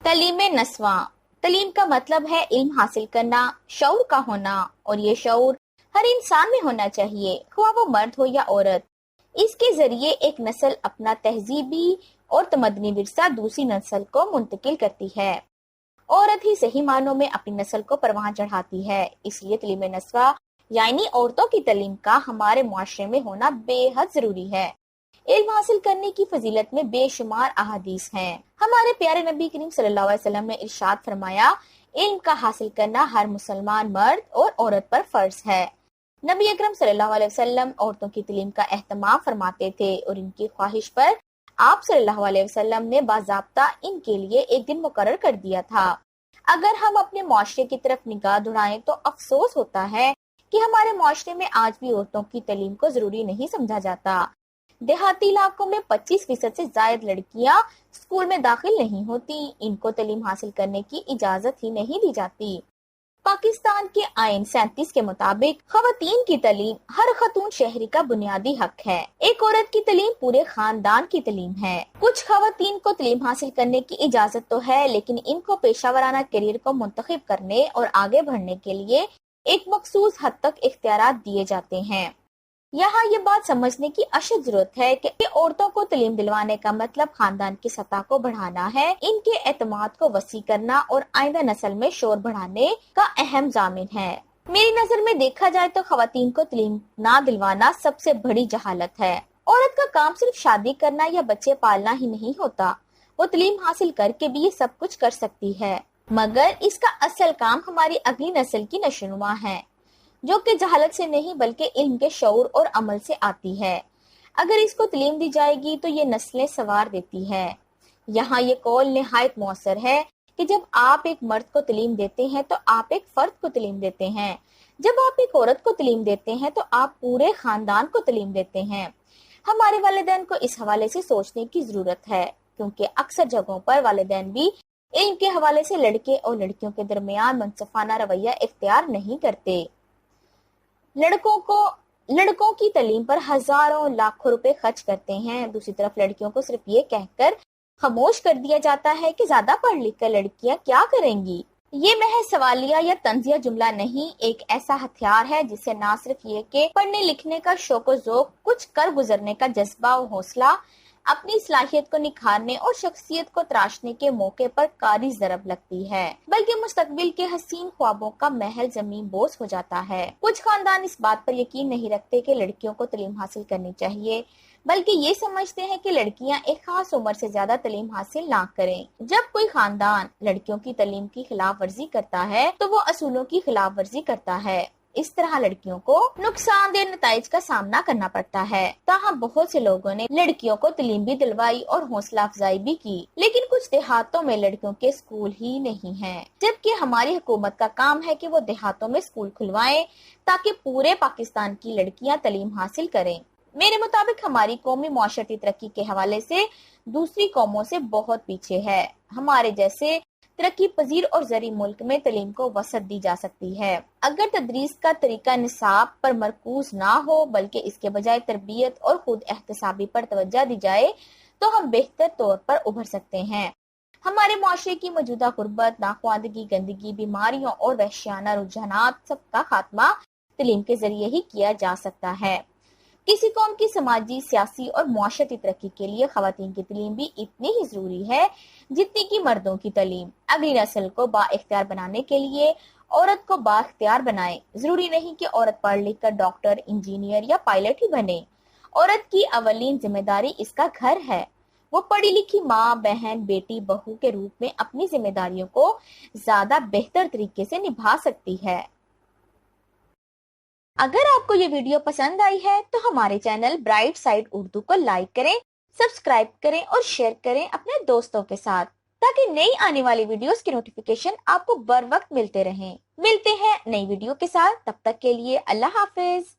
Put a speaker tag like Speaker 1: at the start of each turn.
Speaker 1: تعلیم نسواں۔ تعلیم کا مطلب ہے علم حاصل کرنا، شعور کا ہونا، اور یہ شعور ہر انسان میں ہونا چاہیے، خواہ وہ مرد ہو یا عورت۔ اس کے ذریعے ایک نسل اپنا تہذیبی اور تمدنی ورثہ دوسری نسل کو منتقل کرتی ہے۔ عورت ہی صحیح معنوں میں اپنی نسل کو پرواں چڑھاتی ہے، اس لیے تعلیم نسواں یعنی عورتوں کی تعلیم کا ہمارے معاشرے میں ہونا بے حد ضروری ہے۔ علم حاصل کرنے کی فضیلت میں بے شمار احادیث ہیں۔ ہمارے پیارے نبی کریم صلی اللہ علیہ وسلم نے ارشاد فرمایا، علم کا حاصل کرنا ہر مسلمان مرد اور عورت پر فرض ہے۔ نبی اکرم صلی اللہ علیہ وسلم عورتوں کی تعلیم کا اہتمام فرماتے تھے اور ان کی خواہش پر آپ صلی اللہ علیہ وسلم نے باضابطہ ان کے لیے ایک دن مقرر کر دیا تھا۔ اگر ہم اپنے معاشرے کی طرف نگاہ دوڑائیں تو افسوس ہوتا ہے کہ ہمارے معاشرے میں آج بھی عورتوں کی تعلیم کو ضروری نہیں سمجھا جاتا۔ دیہاتی علاقوں میں 25% سے زائد لڑکیاں اسکول میں داخل نہیں ہوتی، ان کو تعلیم حاصل کرنے کی اجازت ہی نہیں دی جاتی۔ پاکستان کے آئین 37 کے مطابق خواتین کی تعلیم ہر خاتون شہری کا بنیادی حق ہے۔ ایک عورت کی تعلیم پورے خاندان کی تعلیم ہے۔ کچھ خواتین کو تعلیم حاصل کرنے کی اجازت تو ہے، لیکن ان کو پیشہ ورانہ کیریئر کو منتخب کرنے اور آگے بڑھنے کے لیے ایک مخصوص حد تک اختیارات دیے جاتے ہیں۔ یہاں یہ بات سمجھنے کی اشد ضرورت ہے کہ عورتوں کو تعلیم دلوانے کا مطلب خاندان کی سطح کو بڑھانا ہے، ان کے اعتماد کو وسیع کرنا اور آئندہ نسل میں شور بڑھانے کا اہم ضامن ہے۔ میری نظر میں دیکھا جائے تو خواتین کو تعلیم نہ دلوانا سب سے بڑی جہالت ہے۔ عورت کا کام صرف شادی کرنا یا بچے پالنا ہی نہیں ہوتا، وہ تعلیم حاصل کر کے بھی یہ سب کچھ کر سکتی ہے، مگر اس کا اصل کام ہماری اگلی نسل کی نشوونما ہے، جو کہ جہالت سے نہیں بلکہ علم کے شعور اور عمل سے آتی ہے۔ اگر اس کو تعلیم دی جائے گی تو یہ نسلیں سنوار دیتی ہے۔ یہاں یہ قول نہایت مؤثر ہے کہ جب آپ ایک مرد کو تعلیم دیتے ہیں تو آپ ایک فرد کو تعلیم دیتے ہیں، جب آپ ایک عورت کو تعلیم دیتے ہیں تو آپ پورے خاندان کو تعلیم دیتے ہیں۔ ہمارے والدین کو اس حوالے سے سوچنے کی ضرورت ہے، کیونکہ اکثر جگہوں پر والدین بھی علم کے حوالے سے لڑکے اور لڑکیوں کے درمیان منصفانہ رویہ اختیار نہیں کرتے۔ لڑکوں کی تعلیم پر ہزاروں لاکھوں روپے خرچ کرتے ہیں، دوسری طرف لڑکیوں کو صرف یہ کہہ کر خاموش کر دیا جاتا ہے کہ زیادہ پڑھ لکھ کر لڑکیاں کیا کریں گی۔ یہ محض سوالیہ یا طنزیہ جملہ نہیں، ایک ایسا ہتھیار ہے جس سے نہ صرف یہ کہ پڑھنے لکھنے کا شوق و ذوق، کچھ کر گزرنے کا جذبہ و حوصلہ، اپنی صلاحیت کو نکھارنے اور شخصیت کو تراشنے کے موقع پر کاری ضرب لگتی ہے، بلکہ مستقبل کے حسین خوابوں کا محل زمین بوس ہو جاتا ہے۔ کچھ خاندان اس بات پر یقین نہیں رکھتے کہ لڑکیوں کو تعلیم حاصل کرنی چاہیے، بلکہ یہ سمجھتے ہیں کہ لڑکیاں ایک خاص عمر سے زیادہ تعلیم حاصل نہ کریں۔ جب کوئی خاندان لڑکیوں کی تعلیم کی خلاف ورزی کرتا ہے تو وہ اصولوں کی خلاف ورزی کرتا ہے۔ اس طرح لڑکیوں کو نقصان دہ نتائج کا سامنا کرنا پڑتا ہے۔ تاہم بہت سے لوگوں نے لڑکیوں کو تعلیم بھی دلوائی اور حوصلہ افزائی بھی کی، لیکن کچھ دیہاتوں میں لڑکیوں کے اسکول ہی نہیں ہیں، جبکہ ہماری حکومت کا کام ہے کہ وہ دیہاتوں میں اسکول کھلوائیں تاکہ پورے پاکستان کی لڑکیاں تعلیم حاصل کریں۔ میرے مطابق ہماری قومی معاشرتی ترقی کے حوالے سے دوسری قوموں سے بہت پیچھے ہے۔ ہمارے جیسے ترقی پذیر اور زرعی ملک میں تعلیم کو وسعت دی جا سکتی ہے اگر تدریس کا طریقہ نصاب پر مرکوز نہ ہو، بلکہ اس کے بجائے تربیت اور خود احتسابی پر توجہ دی جائے تو ہم بہتر طور پر ابھر سکتے ہیں۔ ہمارے معاشرے کی موجودہ غربت، ناخواندگی، گندگی، بیماریوں اور وحشیانہ رجحانات سب کا خاتمہ تعلیم کے ذریعے ہی کیا جا سکتا ہے۔ کسی قوم کی سماجی، سیاسی اور معاشرتی ترقی کے لیے خواتین کی تعلیم بھی اتنی ہی ضروری ہے جتنی کہ مردوں کی تعلیم۔ اگلی نسل کو با اختیار بنانے کے لیے عورت کو با اختیار بنائیں۔ ضروری نہیں کہ عورت پڑھ لکھ کر ڈاکٹر، انجینئر یا پائلٹ ہی بنے۔ عورت کی اولین ذمہ داری اس کا گھر ہے۔ وہ پڑھی لکھی ماں، بہن، بیٹی، بہو کے روپ میں اپنی ذمہ داریوں کو زیادہ بہتر طریقے سے نبھا سکتی ہے۔ اگر آپ کو یہ ویڈیو پسند آئی ہے تو ہمارے چینل برائٹ سائڈ اردو کو لائک کریں، سبسکرائب کریں اور شیئر کریں اپنے دوستوں کے ساتھ، تاکہ نئی آنے والی ویڈیوز کی نوٹیفیکیشن آپ کو بر وقت ملتے رہیں۔ ملتے ہیں نئی ویڈیو کے ساتھ، تب تک کے لیے اللہ حافظ۔